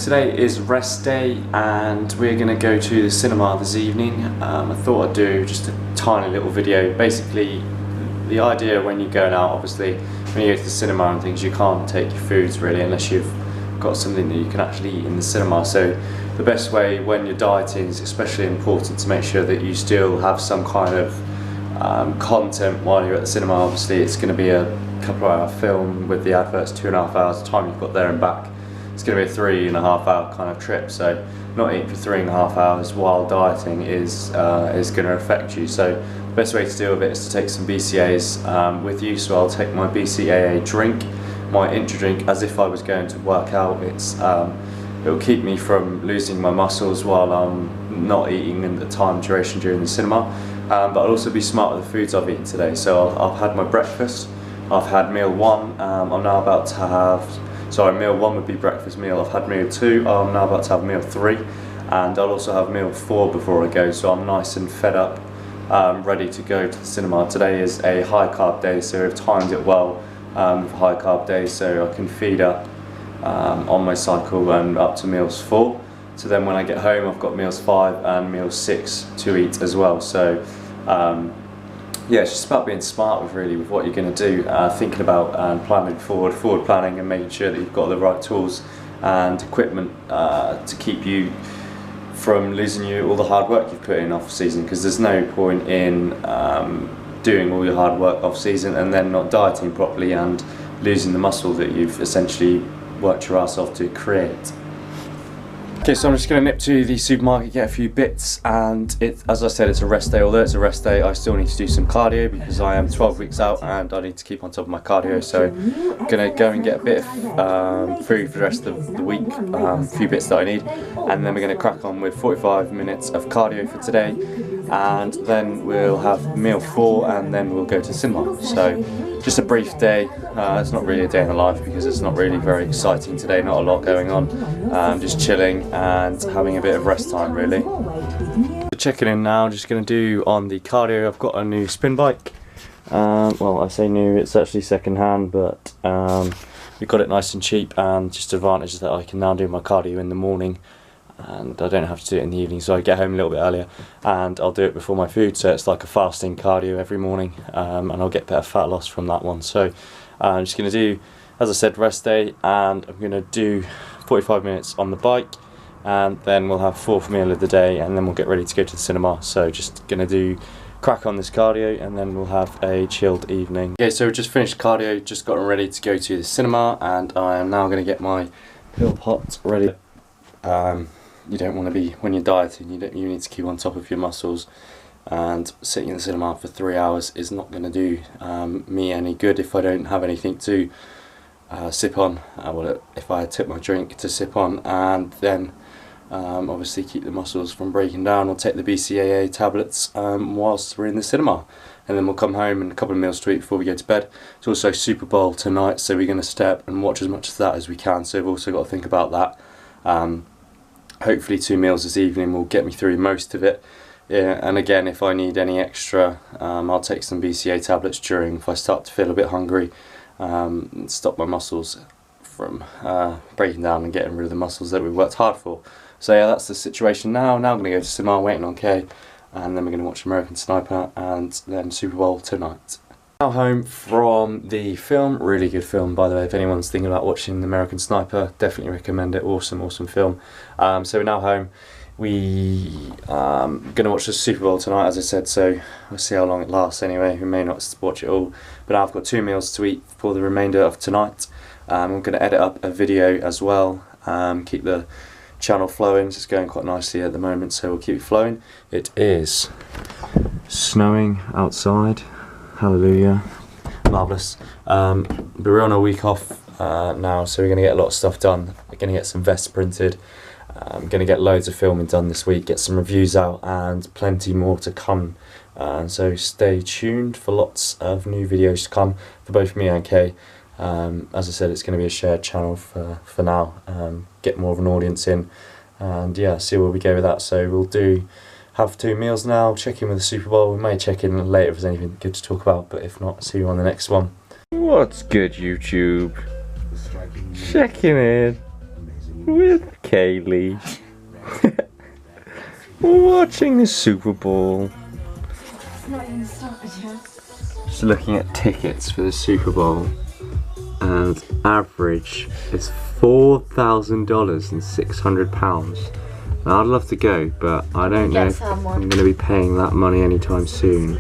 today is rest day and we're going to go to the cinema this evening. I thought I'd do just a tiny little video. Basically, the idea when you're going out, obviously, when you go to the cinema and things, you can't take your foods really unless you've got something that you can actually eat in the cinema. So the best way when you're dieting is especially important to make sure that you still have some kind of content while you're at the cinema. Obviously, it's going to be a couple of hour film with the adverts, 2.5 hours. The time you've got there and back, it's going to be a 3.5 hour kind of trip. So not eating for 3.5 hours while dieting is going to affect you. So the best way to deal with it is to take some BCAAs with you. So I'll take my BCAA drink, my intra drink, as if I was going to work out. It'll keep me from losing my muscles while I'm not eating in the time duration during the cinema. But I'll also be smart with the foods I've eaten today. So I've had my breakfast, I've had meal 1, I'm now about to have, sorry, meal 1 would be breakfast meal, I've had meal 2, I'm now about to have meal 3, and I'll also have meal 4 before I go, so I'm nice and fed up, ready to go to the cinema. Today is a high carb day, so I've timed it well with high carb days, so I can feed up on my cycle and up to meals 4. So then when I get home, I've got meals 5 and meals 6 to eat as well. So yeah, it's just about being smart with what you're going to do, thinking about planning forward planning, and making sure that you've got the right tools and equipment to keep you from losing all the hard work you've put in off season, because there's no point in doing all your hard work off season and then not dieting properly and losing the muscle that you've essentially worked your ass off to create. Okay, so I'm just going to nip to the supermarket, get a few bits, and as I said, it's a rest day. Although it's a rest day, I still need to do some cardio because I am 12 weeks out and I need to keep on top of my cardio. So I'm going to go and get a bit of food for the rest of the week, a few bits that I need, and then we're going to crack on with 45 minutes of cardio for today, and then we'll have meal 4 and then we'll go to cinema. So just a brief day. It's not really a day in the life because it's not really very exciting today, not a lot going on, just chilling and having a bit of rest time really. Checking in now, just going to do on the cardio. I've got a new spin bike. Well, I say new, it's actually second hand, but we got it nice and cheap, and just advantage is that I can now do my cardio in the morning and I don't have to do it in the evening, so I get home a little bit earlier and I'll do it before my food, so it's like a fasting cardio every morning, and I'll get better fat loss from that one. So I'm just going to do, as I said, rest day, and I'm going to do 45 minutes on the bike, and then we'll have 4th meal of the day, and then we'll get ready to go to the cinema. So just going to do crack on this cardio and then we'll have a chilled evening. Okay, so we just finished cardio, just gotten ready to go to the cinema, and I am now going to get my pill pot ready. You don't want to be, when you're dieting, you need to keep on top of your muscles, and sitting in the cinema for 3 hours is not going to do me any good if I don't have anything to sip on. Well, if I tip my drink to sip on, and then obviously keep the muscles from breaking down, or take the BCAA tablets whilst we're in the cinema, and then we'll come home and a couple of meals to eat before we go to bed. It's also Super Bowl tonight, so we're going to stay up and watch as much of that as we can, so we've also got to think about that. Hopefully 2 meals this evening will get me through most of it. Yeah, and again, if I need any extra, I'll take some BCAA tablets during, if I start to feel a bit hungry, and stop my muscles from breaking down and getting rid of the muscles that we've worked hard for. So yeah, that's the situation now. Now I'm going to go to cinema, waiting on Kay, and then we're going to watch American Sniper and then Super Bowl tonight. Now home from the film, really good film by the way. If anyone's thinking about watching the American Sniper, definitely recommend it. Awesome film. So we're now home. We going to watch the Super Bowl tonight, as I said, so we'll see how long it lasts anyway. We may not watch it all, but I've got 2 meals to eat for the remainder of tonight. I'm going to edit up a video as well, keep the channel flowing. It's going quite nicely at the moment, so we'll keep it flowing. It is snowing outside. Hallelujah, marvellous. But we're on a week off now, so we're going to get a lot of stuff done. We're going to get some vests printed. I'm going to get loads of filming done this week, get some reviews out, and plenty more to come. So stay tuned for lots of new videos to come for both me and Kay. As I said, it's going to be a shared channel for now. Get more of an audience in, and yeah, see where we go with that. So we'll have 2 meals now, check in with the Super Bowl. We may check in later if there's anything good to talk about, but if not, see you on the next one. What's good, YouTube? Checking in. with Kaylee. Watching the Super Bowl. Not even started yet. Just looking at tickets for the Super Bowl, and average is $4,000 and £600. Now, I'd love to go, but I don't know if I'm going to be paying that money anytime soon.